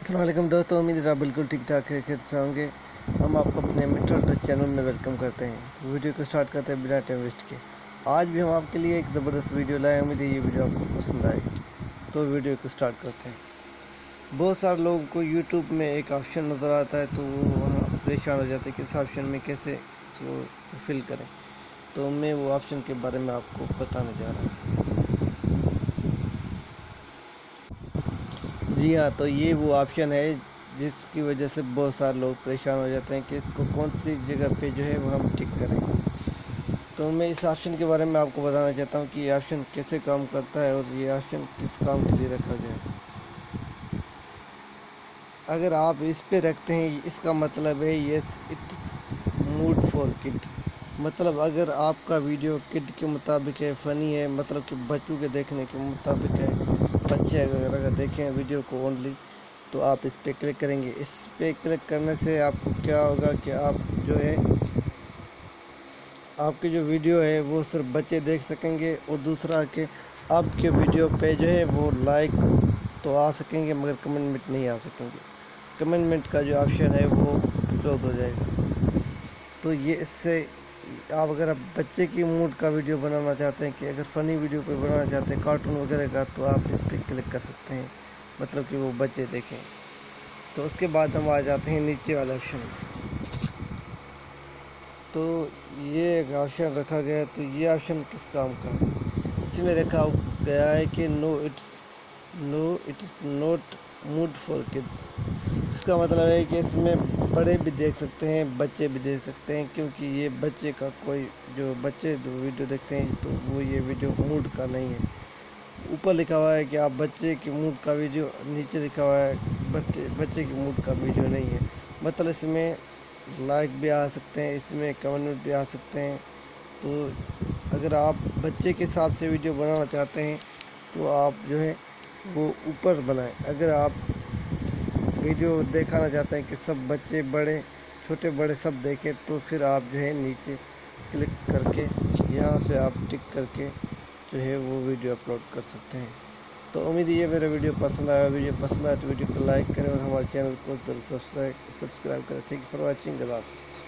السلام علیکم دوستوں، امید ہے آپ بالکل ٹھیک ٹھاک ہے، خیریت سے ہوں گے۔ ہم آپ کو اپنے میٹرو ٹچ چینل میں ویلکم کرتے ہیں۔ تو ویڈیو کو سٹارٹ کرتے ہیں بنا ٹائم ویسٹ کے۔ آج بھی ہم آپ کے لیے ایک زبردست ویڈیو لائے ہیں، امید ہے یہ ویڈیو آپ کو پسند آئے گی۔ تو ویڈیو کو سٹارٹ کرتے ہیں۔ بہت سارے لوگوں کو یوٹیوب میں ایک آپشن نظر آتا ہے تو وہ وہاں پریشان ہو جاتے ہیں کہ اس آپشن میں کیسے اس کو فل کریں۔ تو میں وہ آپشن کے بارے میں آپ کو بتانے جا رہا ہوں۔ جی ہاں، تو یہ وہ آپشن ہے جس کی وجہ سے بہت سارے لوگ پریشان ہو جاتے ہیں کہ اس کو کون سی جگہ پہ جو ہے وہ ہم ٹک کریں۔ تو میں اس آپشن کے بارے میں آپ کو بتانا چاہتا ہوں کہ یہ آپشن کیسے کام کرتا ہے اور یہ آپشن کس کام کے لیے رکھا گیا ہے۔ اگر آپ اس پہ رکھتے ہیں، اس کا مطلب ہے یس اٹس موڈ فار کڈ، مطلب اگر آپ کا ویڈیو کڈ کے مطابق ہے، فنی ہے، مطلب کہ بچوں کے دیکھنے کے مطابق ہے، بچے اگر دیکھیں ویڈیو کو اونلی، تو آپ اس پہ کلک کریں گے۔ اس پہ کلک کرنے سے آپ کو کیا ہوگا کہ آپ جو ہے آپ کی جو ویڈیو ہے وہ صرف بچے دیکھ سکیں گے، اور دوسرا کہ آپ کے ویڈیو پہ جو ہے وہ لائک تو آ سکیں گے مگر کمنٹ نہیں آ سکیں گے۔ کمنٹ کا جو آپشن ہے وہ کلوز ہو جائے گا۔ تو یہ اس سے اگر آپ بچے کی موڈ کا ویڈیو بنانا چاہتے ہیں، کہ اگر فنی ویڈیو پہ بنانا چاہتے ہیں کارٹون وغیرہ کا، تو آپ اس پہ کلک کر سکتے ہیں، مطلب کہ وہ بچے دیکھیں۔ تو اس کے بعد ہم آ جاتے ہیں نیچے والے آپشن میں۔ تو یہ ایک آپشن رکھا گیا ہے، تو یہ آپشن کس کام کا ہے؟ اس میں رکھا گیا ہے کہ no it's not made for kids. اس کا مطلب ہے کہ اس میں بڑے بھی دیکھ سکتے ہیں، بچے بھی دیکھ سکتے ہیں، کیونکہ یہ بچے کا کوئی جو بچے ویڈیو دیکھتے ہیں تو وہ یہ ویڈیو موڈ کا نہیں ہے۔ اوپر لکھا ہوا ہے کہ آپ بچے کی موڈ کا ویڈیو، نیچے لکھا ہوا ہے بچے کی موڈ کا ویڈیو نہیں ہے، مطلب اس میں لائک بھی آ سکتے ہیں، اس میں کمنٹ بھی آ سکتے ہیں۔ تو اگر آپ بچے کے حساب سے ویڈیو بنانا چاہتے ہیں تو آپ جو ہے وہ اوپر بنائیں۔ اگر آپ ویڈیو دکھانا چاہتے ہیں کہ سب بچے بڑے چھوٹے بڑے سب دیکھیں، تو پھر آپ جو ہے نیچے کلک کر کے یہاں سے آپ ٹک کر کے جو ہے وہ ویڈیو اپلوڈ کر سکتے ہیں۔ تو امید ہے میرا ویڈیو پسند آیا۔ ویڈیو پسند آئے تو ویڈیو کو لائک کریں اور ہمارے چینل کو ضرور سبسکرائب کریں۔ Thank you for watching. اللہ حافظ۔